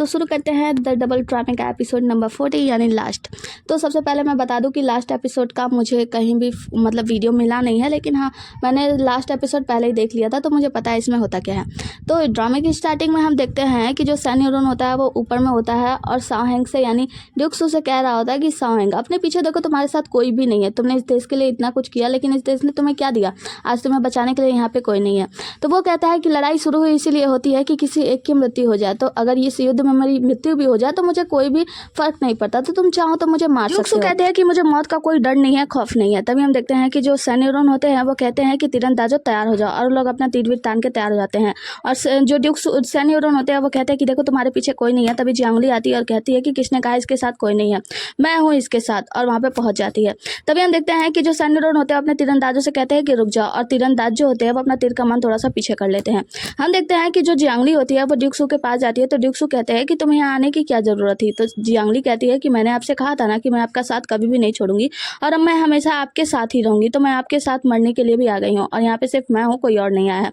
तो शुरू करते हैं द डबल ड्रामे का एपिसोड नंबर 40 यानी लास्ट। तो सबसे पहले मैं बता दूं कि लास्ट एपिसोड का मुझे कहीं भी मतलब वीडियो मिला नहीं है, लेकिन हाँ मैंने लास्ट एपिसोड पहले ही देख लिया था तो मुझे पता है इसमें होता क्या है। तो ड्रामे की स्टार्टिंग में हम देखते हैं कि जो सन यूरोन होता है वो ऊपर में होता है और साओ हैंग से यानी ड्यूक सू से कह रहा होता है कि साओ हैंग अपने पीछे देखो, तुम्हारे साथ कोई भी नहीं है, तुमने इस देश के लिए इतना कुछ किया लेकिन इस देश ने तुम्हें क्या दिया, आज तुम्हें बचाने के लिए यहाँ पे कोई नहीं है। तो वो कहता है कि लड़ाई शुरू हुई इसीलिए होती है कि किसी एक की मृत्यु हो जाए, तो अगर इस युद्ध में मेरी मृत्यु भी हो जाए तो मुझे कोई भी फर्क नहीं पड़ता, तो तुम चाहो तो मुझे मार सकते हो। कहते हैं कि मुझे मौत का कोई डर नहीं है, खौफ नहीं है। तभी हम देखते हैं कि जो सन यूरोन होते हैं वो कहते हैं कि तीरंदाजों तैयार हो जाओ, और लोग अपना तीर वीर तान के तैयार हो जाते हैं। और जो ड्यूक सन यूरोन होते हैं वो कहते हैं कि देखो तुम्हारे पीछे कोई नहीं है। तभी जियांगली आती है और कहती है कि किसने कहा इसके साथ कोई नहीं है, मैं हूँ इसके साथ, और वहाँ पे पहुंच जाती है। तभी हम देखते हैं कि जो सन यूरोन होते हैं अपने तीरंदाजों से कहते हैं कि रुक जाओ, और तीरंदाज जो होते हैं वो अपना तीर कमान थोड़ा सा पीछे कर लेते हैं। हम देखते हैं कि जो जियांगली होती है वो ड्यूक सू के पास जाती है, तो ड्यूक सू कहते हैं कि तुम्हें यहाँ आने की क्या जरूरत थी। तो जियांगली कहती है कि मैंने आपसे कहा था ना कि मैं आपका साथ कभी भी नहीं छोड़ूंगी और अब मैं हमेशा आपके साथ ही रहूंगी, तो मैं आपके साथ मरने के लिए भी आ गई हूँ और यहाँ पे सिर्फ मैं हूँ, कोई और नहीं आया है।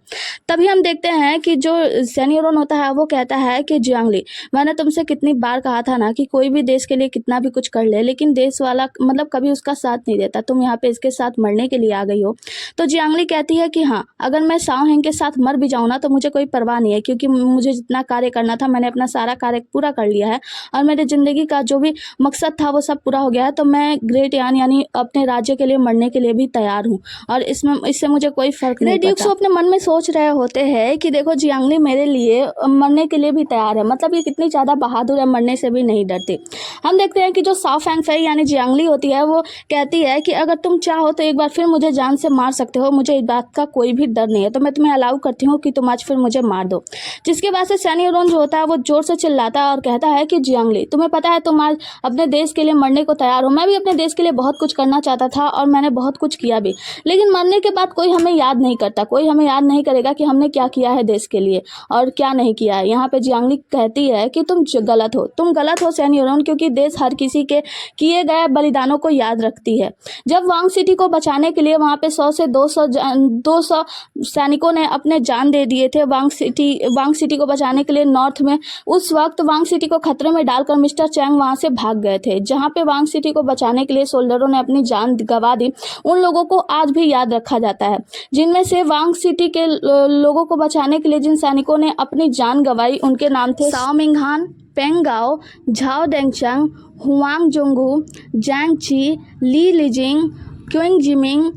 तभी हम देखते हैं कि जो सन यूरोन होता है वो कहता है कि जियांगली, मैंने तुमसे कितनी बार कहा था ना कि कोई भी देश के लिए कितना भी कुछ कर ले लेकिन देश वाला मतलब कभी उसका साथ नहीं देता, तुम यहाँ पे इसके साथ मरने के लिए आ गई हो। तो जियांगली कहती है कि हाँ, अगर मैं साओ हैंग के साथ मर भी जाऊँ ना तो मुझे कोई परवाह नहीं है, क्योंकि मुझे जितना कार्य करना था मैंने अपना सारा कार्य पूरा कर लिया है और मेरे जिंदगी का जो भी मकसद था वो सब पूरा हो गया है। तो मैं ग्रेट यानी अपने राज्य के लिए मरने के लिए भी तैयार हूँ और इससे मुझे कोई फर्क नहीं पड़ता। ड्यूक सू अपने मन में सोच रहे होते हैं कि देखो जियांगली मेरे लिए मरने के लिए भी तैयार है, मतलब ये कितनी ज़्यादा बहादुर है, मरने से भी नहीं डरती। हम देखते हैं कि जो साओ फैंग फई यानी जियांगली होती है वो कहती है कि अगर तुम चाहो तो एक बार फिर मुझे जान से मार सकते हो, मुझे इस बात का कोई भी डर नहीं है, तो मैं तुम्हें अलाउ करती हूँ कि तुम आज फिर मुझे मार दो। जिसके बाद से सन यूरोन जो होता है वो जोर से चिल्लाता है और कहता है कि जियांगली, तुम्हें पता है तुम आज अपने देश के लिए मरने को तैयार हो, मैं भी अपने देश के लिए बहुत कुछ करना चाहता था और मैंने बहुत कुछ किया भी, लेकिन मरने के बाद कोई हमें याद नहीं करता, कोई हमें याद नहीं करेगा कि हमने क्या किया है देश के लिए और क्या नहीं किया है। यहाँ पे जियांगली कहती है कि तुम गलत हो, तुम गलत हो सन यूरोन, क्योंकि देश हर किसी के किए गए बलिदानों को याद रखती है। जब वांग सिटी को बचाने के लिए वहाँ पे 100 से 200 सैनिकों ने अपने जान दे दिए थे वांग सिटी को बचाने के लिए नॉर्थ में, उस वक्त वांग सिटी को खतरे में डालकर मिस्टर चैंग वहां से भाग गए थे। जहां पे वांग सिटी को बचाने के लिए सोल्जरों ने अपनी जान गंवा दी, उन लोगों को आज भी याद रखा जाता है, जिनमें से वांग सिटी के लोगों को बचाने के लिए जिन सैनिकों ने अपनी जान गंवाई उनके नाम थे साओ मिंगहान, पेंग गाओ, झाओ डेंगचंग, हुआंग जोंगू, जैंग ची, ली लिजिंग, क्विंग जिमिंग।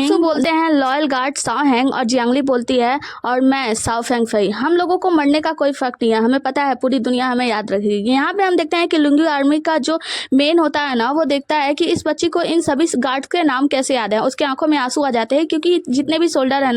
सो बोलते हैं लॉयल गार्ड साओ हैंग और जियांगली बोलती है और मैं साओ फैंग फई, हम लोगों को मरने का कोई फर्क नहीं है, हमें पता है पूरी दुनिया हमें याद रखेगी। यहाँ पे हम देखते हैं कि लुंगी आर्मी का जो मेन होता है ना वो देखता है कि इस बच्ची को इन सभी गार्ड्स के नाम कैसे याद है, उसके आंखों में आंसू आ जाते हैं क्योंकि जितने भी सोल्जर है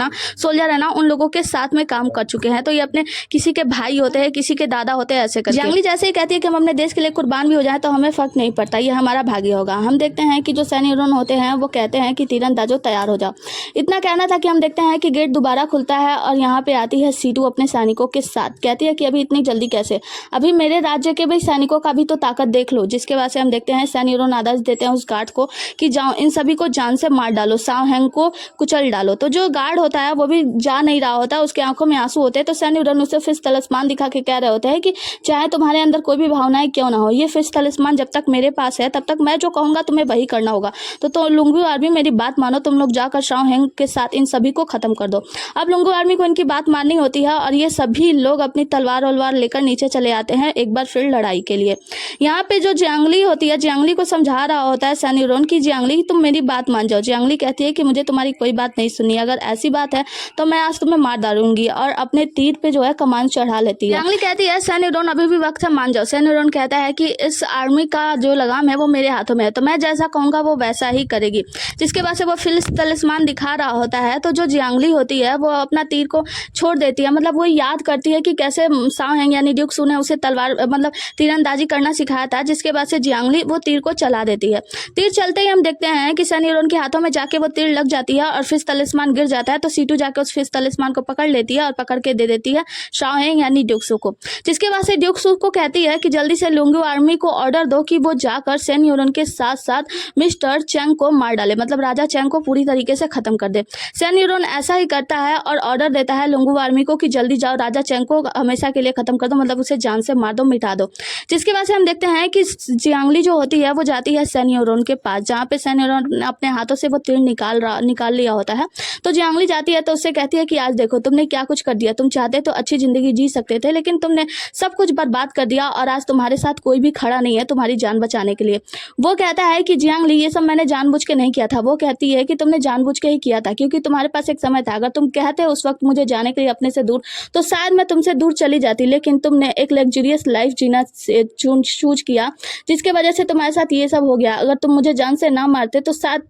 ना उन लोगों के साथ में काम कर चुके हैं, तो ये अपने किसी के भाई होते हैं, किसी के दादा होते हैं, ऐसे करके। जियांगली जैसे ही कहती है कि हम अपने देश के लिए कुर्बान भी हो जाए तो हमें फर्क नहीं पड़ता, ये हमारा भाग्य होगा। हम देखते हैं कि जो सन यूरोन होते हैं वो कहते हैं कि तीरंदाजों तैयार हो जाओ। इतना कहना था कि हम देखते हैं कि गेट दोबारा खुलता है और यहाँ पे आती है सीटू अपने सैनिकों के साथ, कहती है कि अभी इतनी जल्दी कैसे, अभी मेरे राज्य के भी सैनिकों का भी तो ताकत देख लो। जिसके बाद से हम देखते हैं सन यूरोन आदेश देते हैं उस गार्ड को कि जाओ इन सभी को जान से मार डालो, साओ हैंग को कुचल डालो। तो जो गार्ड होता है वो भी जा नहीं रहा होता, उसके आंखों में आंसू होते हैं, तो सन यूरोन उसे फिश तलिस्मान दिखा के कह रहे होते हैं कि चाहे तुम्हारे अंदर कोई भी भावनाएं क्यों ना हो, ये फिश तलिस्मान जब तक मेरे पास है तब तक मैं जो कहूंगा तुम्हें वही करना होगा। तो लुंगी आर्मी मेरी बात मानो, तुम लोग जाकर साओ हैंग के साथ इन सभी को खत्म कर दो। अब लुंगू आर्मी को इनकी बात माननी होती है और ये सभी लोग अपनी तलवार वलवार लेकर नीचे चले आते हैं एक बार फिर लड़ाई के लिए। यहाँ पे जो जियांगली होती है, जियांगली को समझा रहा होता है सन यूरोन की जियांगली तुम मेरी बात मान जाओ। जियांगली कहती है कि मुझे तुम्हारी कोई बात नहीं सुननी, अगर ऐसी बात है तो मैं आज तुम्हें मार डालूंगी, और अपने तीर पे जो है कमान चढ़ा लेती है। जियांगली कहती है सन यूरोन अभी भी वक्त है, मान जाओ। सन यूरोन कहता है कि इस आर्मी का जो लगाम है वो मेरे हाथों में है, तो मैं जैसा कहूंगा वो वैसा ही करेगी। जिसके बाद से वो फिर तलिस्मान दिखा रहा होता है, तो जो जियांगली होती है वो अपना तीर को छोड़ देती है, मतलब वो याद करती है कि कैसे साओ हैंग यानी ड्यूक सू ने उसे तलवार मतलब तीरंदाजी करना सिखाया था। जिसके बाद से जियांगली वो तीर को चला देती है। तीर चलते ही हम देखते हैं कि सन यूरोन के हाथों में जाके वो तीर लग जाती है और फिश तलिस्मान गिर जाता है, तो सीटू जाके उस फिश तलिस्मान को पकड़ लेती है और पकड़ के दे देती है साओ हैंग यानी ड्यूक सू को। जिसके बाद से ड्यूक सू को कहती है कि जल्दी से लुंगी आर्मी को ऑर्डर दो कि वो जाकर सन यूरोन के साथ साथ मिस्टर चैंग को मार डाले, मतलब राजा चैंग को पूरी तरीके से खत्म कर दे। सैन यूरोन ऐसा ही करता है और ऑर्डर देता है लुंगू आर्मी को कि जल्दी जाओ, राजा चैंग को हमेशा के लिए खत्म कर दो, मतलब उसे जान से मार दो, मिटा दो। जिसकी वजह से हम देखते हैं कि जियांगली जो होती है वो जाती है सैन यूरोन के पास, जहाँ पे सैन यूरोन ने अपने हाथों से वो तीर निकाल लिया होता है। तो जियांगली जाती है तो उससे कहती है कि आज देखो तुमने क्या कुछ कर दिया, तुम चाहते तो अच्छी जिंदगी जी सकते थे, लेकिन तुमने सब कुछ बर्बाद कर दिया और आज तुम्हारे साथ कोई भी खड़ा नहीं है तुम्हारी जान बचाने के लिए। वो कहता है कि जियांगली ये सब मैंने जानबूझ के नहीं किया था। वो कहती है कि तुमने जानबूझ के ही किया था, क्योंकि तुम्हारे पास एक समय था, अगर तुम कहते उस वक्त मुझे जाने के लिए अपने से दूर, तो शायद मैं तुमसे दूर चली जाती, लेकिन तुमने एक लग्जरियस लाइफ जीना चूज किया, जिसके वजह से तुम्हारे साथ ये सब हो गया। अगर तुम मुझे जान से ना मारते तो शायद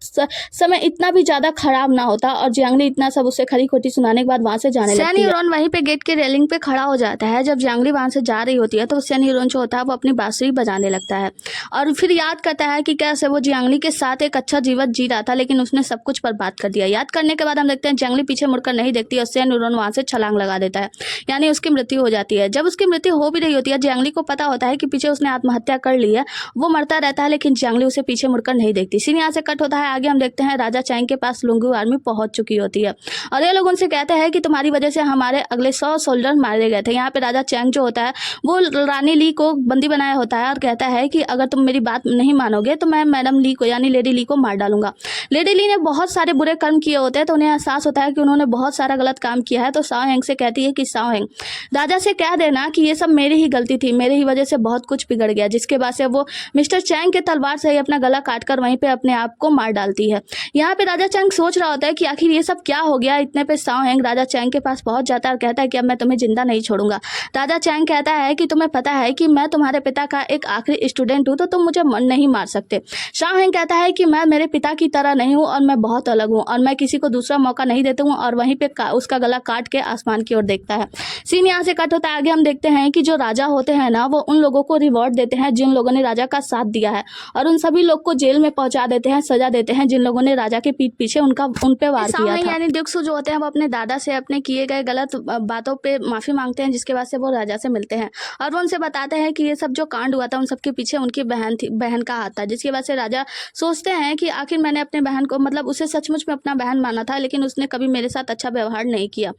समय इतना भी ज्यादा खराब ना होता। और जियांगली इतना सब उससे खरी खोटी सुनाने के बाद वहां से जाने लगती है। सैन यूरोन वहीं पे गेट के रेलिंग पे खड़ा हो जाता है। जब जियांगली वहां से जा रही होती है तो सैन यूरोन जो होता है वो अपनी बांसुरी बजाने लगता है और फिर याद करता है कि कैसे वो जियांगली के साथ एक अच्छा जीवन जी रहा था, लेकिन उसने सब कुछ बर्बाद कर दिया। याद करने के बाद हम देखते हैं जियांगली पीछे मुड़कर नहीं देखती और सैन यूरोन वहां से छलांग लगा देता है, यानी उसकी मृत्यु हो जाती है। जब उसकी मृत्यु हो भी रही होती है, जियांगली को पता होता है कि पीछे उसने आत्महत्या कर ली है, वो मरता रहता है, लेकिन जियांगली उसे पीछे मुड़कर नहीं देखती। सीन यहाँ से कट होता है। आगे हम देखते हैं राजा चैंग के पास लुंगू आर्मी पहुंच चुकी होती है और ये लोग उनसे कहते हैं कि तुम्हारी वजह से हमारे अगले 100 सोल्जर मारे गए थे। यहाँ पे राजा चैंग जो होता है वो रानी ली को बंदी बनाया होता है और कहता है कि अगर तुम मेरी बात नहीं मानोगे तो मैं मैडम ली को यानी लेडी ली को मार डालूंगा। लेडी ली ने बहुत सारे बुरे कर्म किए होते हैं तो उन्हें एहसास होता है कि उन्होंने बहुत सारा गलत काम किया है। तो साओ हेंग से कहती है कि साओ हेंग, राजा से कह देना कि ये सब मेरी ही गलती थी, मेरी ही वजह से बहुत कुछ बिगड़ गया। जिसके बाद से वो मिस्टर चैंग के तलवार से ही अपना गला काटकर वहीं पे अपने आप को मार डालती है। यहाँ पे राजा चैंग सोच रहा होता है कि आखिर ये सब क्या हो गया। इतने पे साओ हेंग राजा चैंग के पास पहुंच जाता है और कहता है कि अब मैं तुम्हें जिंदा नहीं छोड़ूंगा। राजा चैंग कहता है कि तुम्हें पता है कि मैं तुम्हारे पिता का एक आखिरी स्टूडेंट हूं, तो तुम मुझे नहीं मार सकते। साओ हेंग कहता है कि मैं मेरे पिता की तरह नहीं हूं और मैं बहुत अलग हूं और मैं किसी को दूसरा मौका नहीं देता हूं, और वहीं पे उसका गला काट के आसमान की ओर देखता है। सीन यहाँ से कट होता है। आगे हम देखते हैं कि जो राजा होते हैं ना वो उन लोगों को रिवॉर्ड देते हैं जिन लोगों ने राजा का साथ दिया है, और उन सभी लोग को जेल में पहुंचा देते हैं, सजा देते हैं जिन लोगों ने राजा के पीठ पीछे उन पे वार किया था। यानी ड्यूक्सू जो होते हैं वो अपने दादा से अपने किए गए गलत बातों पे माफी मांगते हैं, जिसके बाद से वो राजा से मिलते हैं और वो उनसे बताते हैं कि ये सब जो कांड हुआ था उन सबके पीछे उनकी बहन का हाथ था। जिसकी वजह से राजा सोचते हैं कि आखिर मैंने अपने बहन को, मतलब उसे सचमुच में अपना बहन माना था, लेकिन उसने कभी मेरे साथ अच्छा व्यवहार नहीं किया।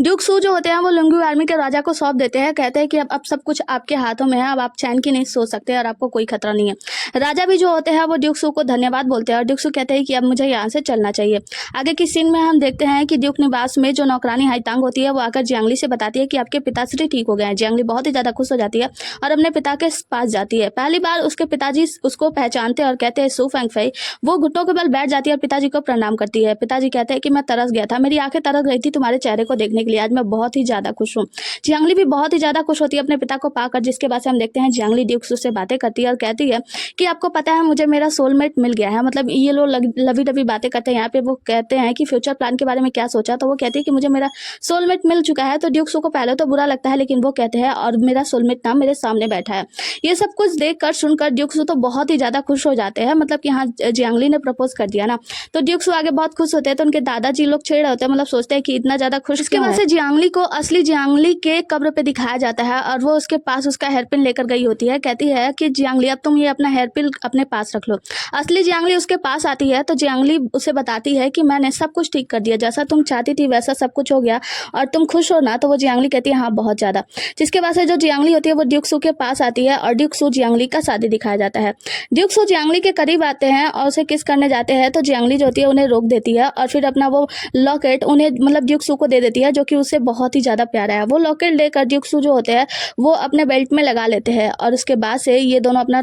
ड्यूक सू जो होते हैं वो लुंगू आर्मी के राजा को सौंप देते हैं, कहते हैं कि अब सब कुछ आपके हाथों में है, अब आप चैन की नहीं सो सकते और आपको कोई खतरा नहीं है। राजा भी जो होते हैं वो ड्यूक सू को धन्यवाद बोलते हैं और ड्यूक सू कहते हैं कि अब मुझे यहाँ से चलना चाहिए। आगे की सीन में हम देखते हैं कि ड्यूक निवास में जो नौकरानी हाईतांग होती है वो आकर जियांगली से बताती है कि आपके पिताश्री ठीक हो गए हैं। जियांगली बहुत ही ज्यादा खुश हो जाती है और अपने पिता के पास जाती है। पहली बार उसके पिताजी उसको पहचानते और कहते हैं सू फेंगफई। वो घुटनों के बल बैठ जाती है और पिताजी को प्रणाम करती है। पिताजी कहते हैं कि मैं तरस गया था, मेरी आंखें तरस गई थी तुम्हारे चेहरे को देखने के लिए, आज मैं बहुत ही ज्यादा खुश हूँ। जियांगली भी बहुत ही ज्यादा खुश होती है अपने पिता को पाकर, जिसके बाद से हम देखते हैं जियांगली ड्यूक सू से बातें करती है और कहती है कि आपको पता है मुझे मेरा सोलमेट मिल गया है। मतलब ये लोग लवी डबी बातें करते हैं। यहाँ पे वो कहते हैं कि फ्यूचर प्लान के बारे में क्या सोचा, तो वो कहती है कि मुझे मेरा सोलमेट मिल चुका है। तो ड्यूक सू को पहले तो बुरा लगता है, लेकिन वो कहते हैं और मेरा सोलमेट ना मेरे सामने बैठा है। ये सब कुछ देखकर सुनकर ड्यूक सू तो बहुत ही ज्यादा खुश हो जाते हैं। मतलब कि हाँ जियांगली ने प्रपोज कर दिया ना, तो ड्यूक सू आगे बहुत खुश होते हैं। तो उनके दादाजी लोग छेड़ होते हैं, मतलब सोचते हैं कि इतना ज्यादा खुश। इसके बाद से जियांगली को असली जियांगली के कब्र पे दिखाया जाता है और वो उसके पास उसका हेयरपिन लेकर गई होती है। कहती है कि जियांगली अब तुम ये अपना हेयरपिन अपने पास रख लो। असली जियांगली उसके पास आती है तो जियांगली उसे बताती है कि मैंने सब कुछ ठीक कर दिया, जैसा तुम चाहती थी वैसा सब कुछ हो गया और तुम खुश हो ना। तो वो जियांगली कहती है हाँ बहुत ज्यादा। जिसके बाद से जो जियांगली होती है वो ड्यूक सू के पास आती है और ड्यूक सू जियांगली का शादी दिखाया जाता है। ड्यूक सू जियांगली के करीब आते हैं और उसे किस करने जाते हैं, तो जियांगली जो होती है उन्हें रोक देती है और फिर अपना वो लॉकेट उन्हें मतलब ड्यूक सू को दे देती है, जो कि उसे बहुत ही ज्यादा प्यारा है। वो लॉकेट लेकर ड्यूक सू जो होते हैं वो अपने बेल्ट में लगा लेते हैं और उसके बाद से ये दोनों अपना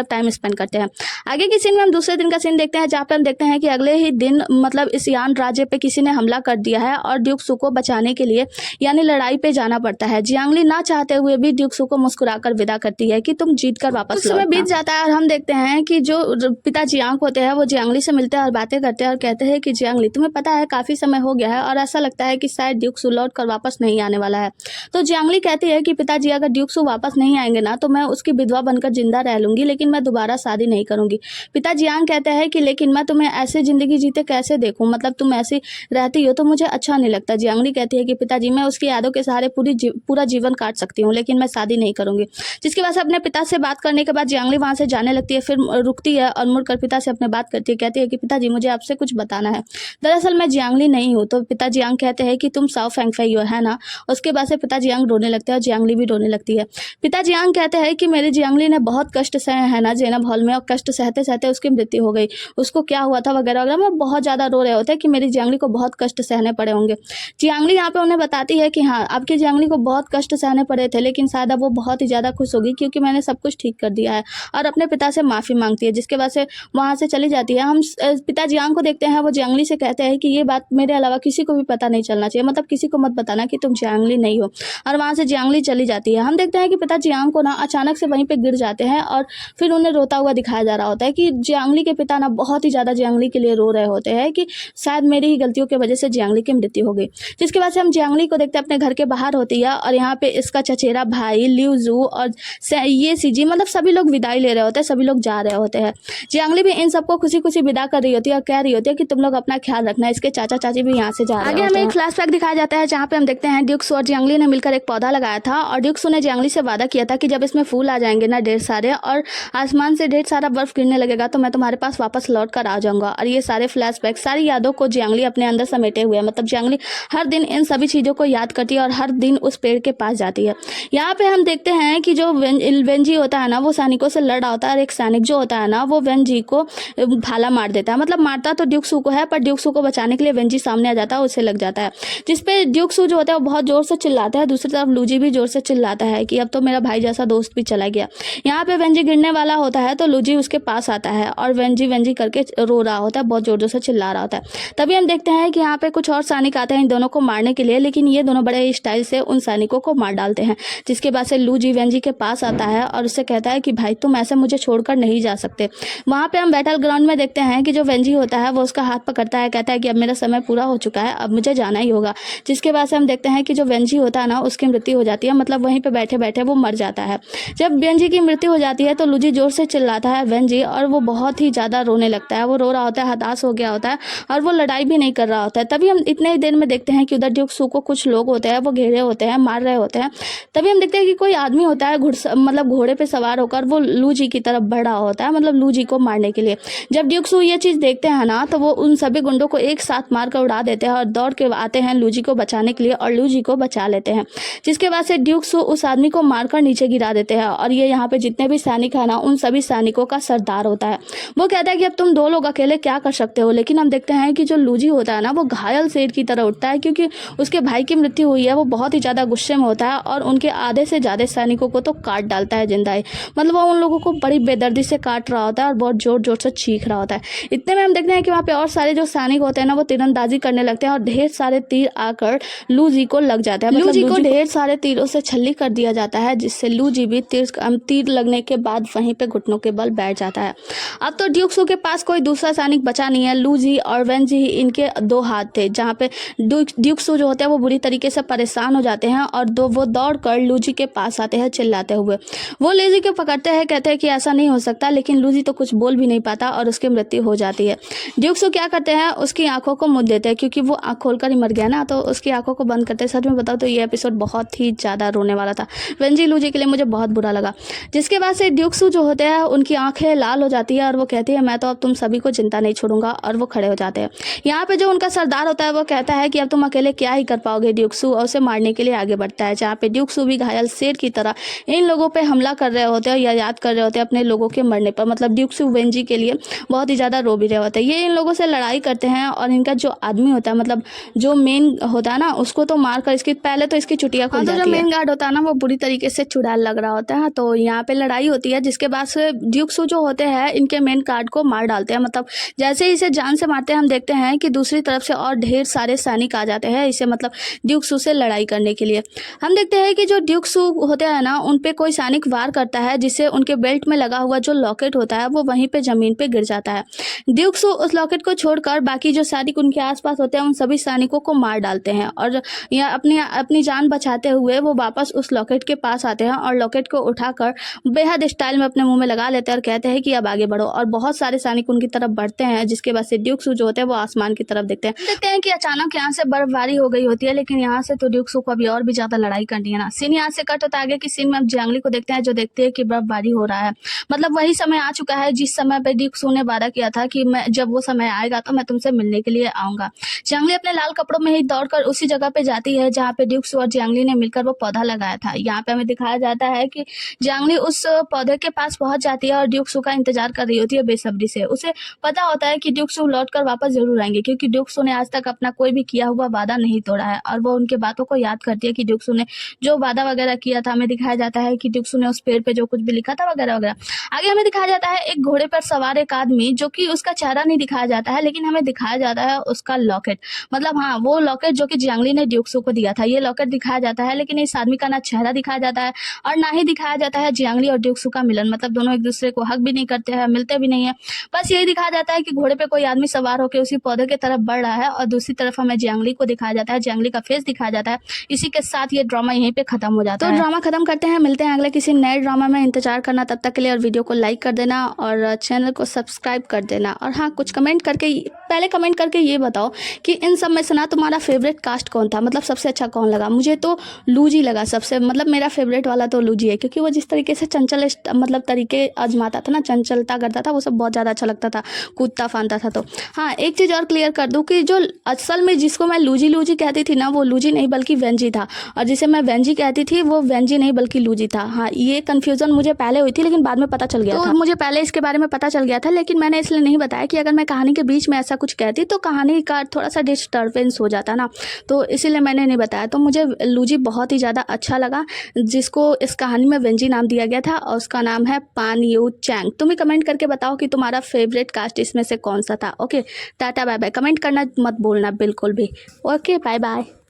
टाइम स्पेंड करते हैं। आगे की सीन में हम दूसरे दिन का सीन देखते हैं, जहाँ पे हम देखते हैं कि अगले ही दिन मतलब इस यान राज्य पे किसी ने हमला कर दिया है और ड्यूक सू को बचाने के लिए यानी लड़ाई पे जाना पड़ता है। जियांगली ना चाहते हुए भी ड्यूक सू को मुस्कुराकर विदा करती है कि तुम जीत कर वापस लौटना। बीत जाता है और हम देखते हैं कि जो पिता जियांग होते हैं वो जियांगली से मिलते हैं और बातें करते हैं और कहते हैं कि जियांगली तुम्हें पता है काफी समय हो गया है और ऐसा लगता है कि शायद ड्यूक सू लौट कर वापस नहीं आने वाला है। तो जियांगली कहती है कि पिताजी अगर ड्यूक सू वापस नहीं आएंगे ना तो मैं उसकी विधवा बनकर जिंदा रह लूंगी, लेकिन मैं दोबारा शादी नहीं करूँगी। पिता जियांग कहते हैं कि लेकिन मैं तुम्हें ऐसे ज़िंदगी जीते कैसे देखूँ, मतलब तुम ऐसी रहती हो तो मुझे अच्छा नहीं लगता। जियांगली कहती है कि पिताजी मैं उसकी यादों के सहारे पूरा जीवन काट सकती हूँ, लेकिन मैं शादी नहीं करूँगी। जिसकी वजह से अपने पिता से बात करने के बाद जियांगली वहाँ से जाने लगती है, फिर रुकती है और मुड़कर पिता से अपने बात करती है। कहती है कि पिताजी मुझे आपसे कुछ बताना है। दरअसल मैं जियांगली नहीं हूँ। तो पिता जियांग कहते हैं कि तुम साओ फेंगफई हो, है ना। उसके बाद से पिता जियांग रोने लगते हैं और जियांगली भी रोने लगती है। पिता जियांग कहते हैं कि मेरी जियांगली ने बहुत कष्ट सहे है ना जेनब हॉल में, और कष्ट सहते सहते उसकी मृत्यु हो गई। उसको क्या हुआ था वगैरह वगैरह, वो बहुत ज़्यादा रो रहे होते हैं कि मेरी जियांगली को बहुत कष्ट सहने पड़े होंगे। जियांगली यहाँ पे उन्हें बताती है कि हाँ आपकी जियांगली को बहुत कष्ट सहने पड़े थे, लेकिन शायद अब वो बहुत ही ज़्यादा खुश होगी क्योंकि मैंने सब कुछ ठीक कर दिया है, और अपने पिता से माफ़ी मांगती है। जिसके बाद से वहाँ से चली जाती है। हम पिता जियांग को देखते हैं, वो जियांगली से कहते हैं कि ये बात मेरे अलावा किसी को भी पता नहीं चलना चाहिए, मतलब किसी को मत बताना कि तुम जियांगली नहीं हो। और वहाँ से जियांगली चली जाती है। हम देखते हैं कि पिता जियांग को ना अचानक से वहीं पे गिर जाते हैं, और फिर उन्हें रोता हुआ दिखाया जा रहा होता है कि जियांगली के पिता ना बहुत ही ज़्यादा जियांगली के लिए रो रहे होते हैं कि शायद मेरी ही गलतियों की वजह से जियांगली की मृत्यु हो गई। जिसके बाद से हम जियांगली को देखते हैं अपने घर के बाहर होती है, और यहाँ पे इसका चचेरा भाई लिू जू और ये सीजी, मतलब सभी लोग विदाई ले रहे होते हैं, सभी लोग जा रहे होते हैं। जियांगली भी इन सबको खुशी खुशी विदा कर रही होती है और कह रही होती है कि तुम लोग अपना ख्याल रखना। इसके चाचा चाची भी यहाँ से जा रहे हैं। आगे हमें एक फ्लैशबैक दिखाया जाता है जहाँ पे हम देखते हैं ड्यूक्स और जियांगली ने मिलकर एक पौधा लगाया था, और ड्यूक्स ने जियांगली से वादा किया था कि जब इसमें फूल आ जाएंगे ना ढेर सारे, और आसमान से ढेर सारा बर्फ गिरने लगेगा, तो मैं तुम्हारे पास वापस लौट कर आ जाऊंगा। और ये सारे फ्लैशबैक, सारी यादों को जियांगली अपने अंदर समेटे हुए है। मतलब जियांगली हर दिन इन सभी चीज़ों को याद करती है और हर दिन उस पेड़ के पास जाती है। यहाँ पे हम देखते हैं कि जो वेंजी होता है ना वो सैनिकों से लड़ रहा होता है, और एक सैनिक जो होता है ना वो वेंजी को भाला मार देता है। मतलब मारता तो ड्यूक्सू को है, पर ड्यूक्सू को बचाने के लिए वेंजी सामने आ जाता है, उससे लग जाता है। जिसपे ड्यूक्सू जो होता है वो बहुत जोर से चिल्लाता है। दूसरी तरफ लूजी भी जोर से चिल्लाता है कि अब तो मेरा भाई जैसा दोस्त भी चला गया। यहाँ पे वेंजी गिरने वाला होता है तो लूजी उसके पास आता है और वेंजी वेंजी करके रो रहा होता है, बहुत जोर जोर से चिल्ला रहा होता है। तभी हम देखते हैं कि यहाँ पे कुछ और सैनिक आते हैं इन दोनों को मारने के लिए, लेकिन ये दोनों बड़े स्टाइल से उन सैनिकों को मार डालते हैं। जिसके बाद से लूजी वेंजी के पास आता है और उससे कहता है कि भाई तुम ऐसे मुझे छोड़कर नहीं जा सकते। वहाँ पे हम बैटल ग्राउंड में देखते हैं कि जो वेंजी होता है वो उसका हाथ पकड़ता है, कहता है कि अब मेरा समय पूरा हो चुका है, अब मुझे जाना ही होगा। जिसके बाद से हम देखते हैं कि जो वेंजी होता है ना उसकी मृत्यु हो जाती है, मतलब वहीं पे बैठे बैठे वो मर जाता है। जब वेंजी की मृत्यु हो जाती है तो लूजी जोर से चिल्लाता है वेंजी, और वो बहुत ही ज़्यादा रोने लगता है। वो रो रहा होता है, हताश हो गया होता है, और वो लड़ाई भी नहीं कर रहा होता है। तभी हम इतने ही देर में देखते हैं कि उधर ड्यूक्सू को कुछ लोग होते हैं वो घेरे होते हैं, मार रहे होते हैं। तभी हम देखते हैं कि कोई आदमी होता है मतलब घोड़े पे सवार होकर वो लूजी की तरफ बढ़ रहा होता है, मतलब लूजी को मारने के लिए। जब ड्यूक्सू ये चीज़ देखते हैं ना तो वो उन सभी गुंडों को एक साथ मार कर उड़ा देते हैं और दौड़ के आते हैं लूजी को बचाने के लिए, और लूजी को बचा लेते हैं। जिसके बाद से ड्यूक्सू उस आदमी को मारकर नीचे गिरा देते हैं, और ये यहाँ पे जितने भी सैनिक है ना उन सभी सैनिकों का सरदार होता है। वो कहता है कि अब तुम दो लोग अकेले क्या कर सकते हो। लेकिन हम देखते हैं कि जो लूजी होता है ना वो घायल शेर की तरह उठता है, क्योंकि उसके भाई की मृत्यु हुई है। वो बहुत ही ज़्यादा गुस्से में होता है और उनके आधे से ज़्यादा सैनिकों को तो काट डालता है जिंदा ही। मतलब वो उन लोगों को बड़ी बेदर्दी से काट रहा होता है और बहुत जोर जोर से चीख रहा होता है। इतने में हम देखते हैं कि वहाँ पे और सारे जो सैनिक होते हैं ना वो तीरंदाजी करने लगते हैं, और ढेर सारे तीर आकर लूजी को लग जाते हैं। लूजी को ढेर सारे तीरों से छल्ली कर दिया जाता है, जिससे लूजी भी तीर लगने के बाद वहीं पे घुटनों के बल बैठ जाता है। अब तो ड्यूक्सू के पास कोई दूसरा सैनिक बचा नहीं है। लूजी और वेंजी ही इनके दो हाथ थे, जहाँ पे ड्यूक्सू जो होते हैं वो बुरी तरीके से परेशान हो जाते हैं, और वो दौड़ कर लूजी के पास आते हैं चिल्लाते हुए। वो लूजी को पकड़ते हैं, कहते हैं कि ऐसा नहीं हो सकता, लेकिन लूजी तो कुछ बोल भी नहीं पाता और उसकी मृत्यु हो जाती है। ड्यूक्सू क्या करते हैं, उसकी आंखों को मुद देते हैं, क्योंकि वो आंख खोलकर ही मर गया ना, तो उसकी आंखों को बंद करते हैं। सच में बताओ तो ये एपिसोड बहुत ही ज़्यादा रोने वाला था। वेंजी लूजी के लिए मुझे बहुत बुरा लगा। जिसके बाद से ड्यूक्सू जो होते हैं उनकी आंखें लाल हो जाती है और वो कहती है मैं तो अब तुम सभी को चिंता नहीं छोड़ूंगा, और वो खड़े हो जाते हैं। यहाँ पे जो उनका सरदार होता है वो कहता है कि अब तुम अकेले क्या ही कर पाओगे ड्यूक्सू, और उसे मारने के लिए आगे बढ़ता है। जहाँ पे ड्यूक्सू भी घायल शेर की तरह इन लोगों पे हमला कर रहे होते हैं या याद कर रहे होते हैं अपने लोगों के मरने पर। मतलब ड्यूक्सू वेंजी के लिए बहुत ही ज़्यादा रो भी रहे होते हैं। ये इन लोगों से लड़ाई करते हैं, और इनका जो आदमी होता है मतलब जो मेन होता है ना उसको तो मार कर इसकी पहले तो इसकी चुटिया खुल जाती है। जो मेन गार्ड होता है ना वो बुरी तरीके से चुड़ैल लग रहा होता है। तो यहाँ पे लड़ाई होती है, जिसके बाद से ड्यूक्सू जो होते हैं इनके मेन गार्ड को मार डालते हैं। मतलब जैसे ही इसे जान से मारते हैं हम देखते हैं कि दूसरी तरफ से और ढेर सारे सैनिक आ जाते हैं इसे मतलब ड्यूक्सू से लड़ाई करने के लिए। हम देखते हैं कि जो ड्यूक्सू होते हैं ना उन पे कोई सैनिक वार करता है, जिससे उनके बेल्ट में लगा हुआ जो लॉकेट होता है वो वहीं पे जमीन पे गिर जाता है। ड्यूक्सू उस लॉकेट को छोड़कर बाकी जो सैनिक उनके आसपास होते हैं उन सभी सैनिकों को मार डालते हैं, और यह अपनी जान बचाते हुए वो वापस उस लॉकेट के पास आते हैं और लॉकेट को उठाकर बेहद स्टाइल में अपने मुंह में लगा लेते हैं और कहते हैं कि अब आगे बढ़ो, और बहुत सारे सैनिक उनकी तरफ बढ़ते हैं, जिसके बाद से ड्यूक सू जो होते हैं वो आसमान की तरफ देखते हैं कि अचानक यहाँ से बर्फबारी हो गई होती है, लेकिन यहाँ से तो ड्यूक सू को अभी और भी ज्यादा लड़ाई करनी है ना। सीन यहाँ से कट होता है आगे की सीन में अब जियांगली को देखते हैं, जो देखते हैं कि बर्फबारी हो रहा है। मतलब वही समय आ चुका है जिस समय पे ड्यूक सू ने वादा किया था कि मैं जब वो समय आएगा तो मैं तुमसे मिलने के लिए आऊंगा। जियांगली अपने लाल कपड़ों में ही दौड़कर उसी जगह पे जाती है जहाँ पे ड्यूक सू और जियांगली ने मिलकर वो पौधा लगाया था। यहाँ पे हमें दिखाया जाता है कि जियांगली उस पौधे के पास पहुंच जाती है और ड्यूक सू का इंतजार कर रही होती है बेसब्री से। उसे पता होता है कि ड्यूक सू लौटकर वापस जरूर आएंगे, क्योंकि ड्यूक सू ने आज तक अपना कोई भी किया हुआ वादा नहीं तोड़ा है, और वो उनके बातों को याद करती है कि ड्यूक सू ने जो वादा वगैरह किया था। हमें दिखाया जाता है कि ड्यूक सू ने उस पेड़ पे जो कुछ भी लिखा था वगैरह वगैरह। आगे हमें दिखाया जाता है एक घोड़े पर सवार एक आदमी, जो कि उसका चेहरा नहीं दिखाया जाता है, लेकिन हमें दिखाया जाता है उसका लॉकेट। मतलब हाँ, वो लॉकेट जो कि जियांगली ने ड्यूक सू को दिया था, ये लॉकेट दिखाया जाता है, लेकिन इस आदमी का ना चेहरा दिखाया जाता है और ना ही दिखाया जाता है जियांगली और ड्यूक सू का मिलन। मतलब दोनों एक दूसरे को हक भी नहीं करते हैं, मिलते भी नहीं है। बस यही दिखाया जाता है कि घोड़े पे कोई आदमी सवार होकर उसी पौधे की तरफ बढ़ रहा है, और दूसरी तरफ हमें जियांगली को दिखाया जाता है, जियांगली का फेस दिखाया जाता है। इसी के साथ ये ड्रामा यहीं पे खत्म हो जाता है। तो ड्रामा खत्म करते हैं, मिलते हैं अगले किसी नए ड्रामा में। इंतजार करना तब तक के लिए, और वीडियो को लाइक कर देना और चैनल को सब्सक्राइब कर देना। और हाँ, कुछ कमेंट करके, पहले कमेंट करके ये बताओ कि इन सब में से ना तुम्हारा फेवरेट कास्ट कौन था, मतलब सबसे अच्छा कौन लगा। मुझे तो लूजी लगा सबसे, मतलब मेरा फेवरेट वाला तो लूजी है, क्योंकि वो जिस तरीके से चंचल मतलब तरीके आजमाता था ना, चंचलता करता था, वो सब बहुत ज़्यादा अच्छा लगता था, कूदता फांदता था। तो हाँ, एक चीज़ और क्लियर कर दूँ कि जो असल में जिसको मैं लूजी लूजी कहती थी ना, वो लूजी नहीं बल्कि वेंजी था, और जिसे मैं वेंजी कहती थी वो वेंजी नहीं बल्कि लूजी था। हाँ, ये कन्फ्यूज़न मुझे पहले हुई थी, लेकिन बाद में पता चल गया था। मुझे पहले इसके बारे में पता चल गया था, लेकिन मैंने इसलिए नहीं बताया कि अगर मैं कहानी के बीच में ऐसा कुछ कहती तो कहानी का थोड़ा सा डिस्टर्बेंस हो जाता ना, तो इसीलिए मैंने नहीं बताया। तो मुझे लूजी बहुत ही ज़्यादा अच्छा लगा, जिसको इस कहानी में वेंजी नाम दिया गया था, और उसका नाम है पान यू चैंग। तुम ही कमेंट करके बताओ कि तुम्हारा फेवरेट कास्ट इसमें से कौन सा था। Okay, tata bye bye. Comment करना मत भूलना बिल्कुल भी। Okay, bye bye.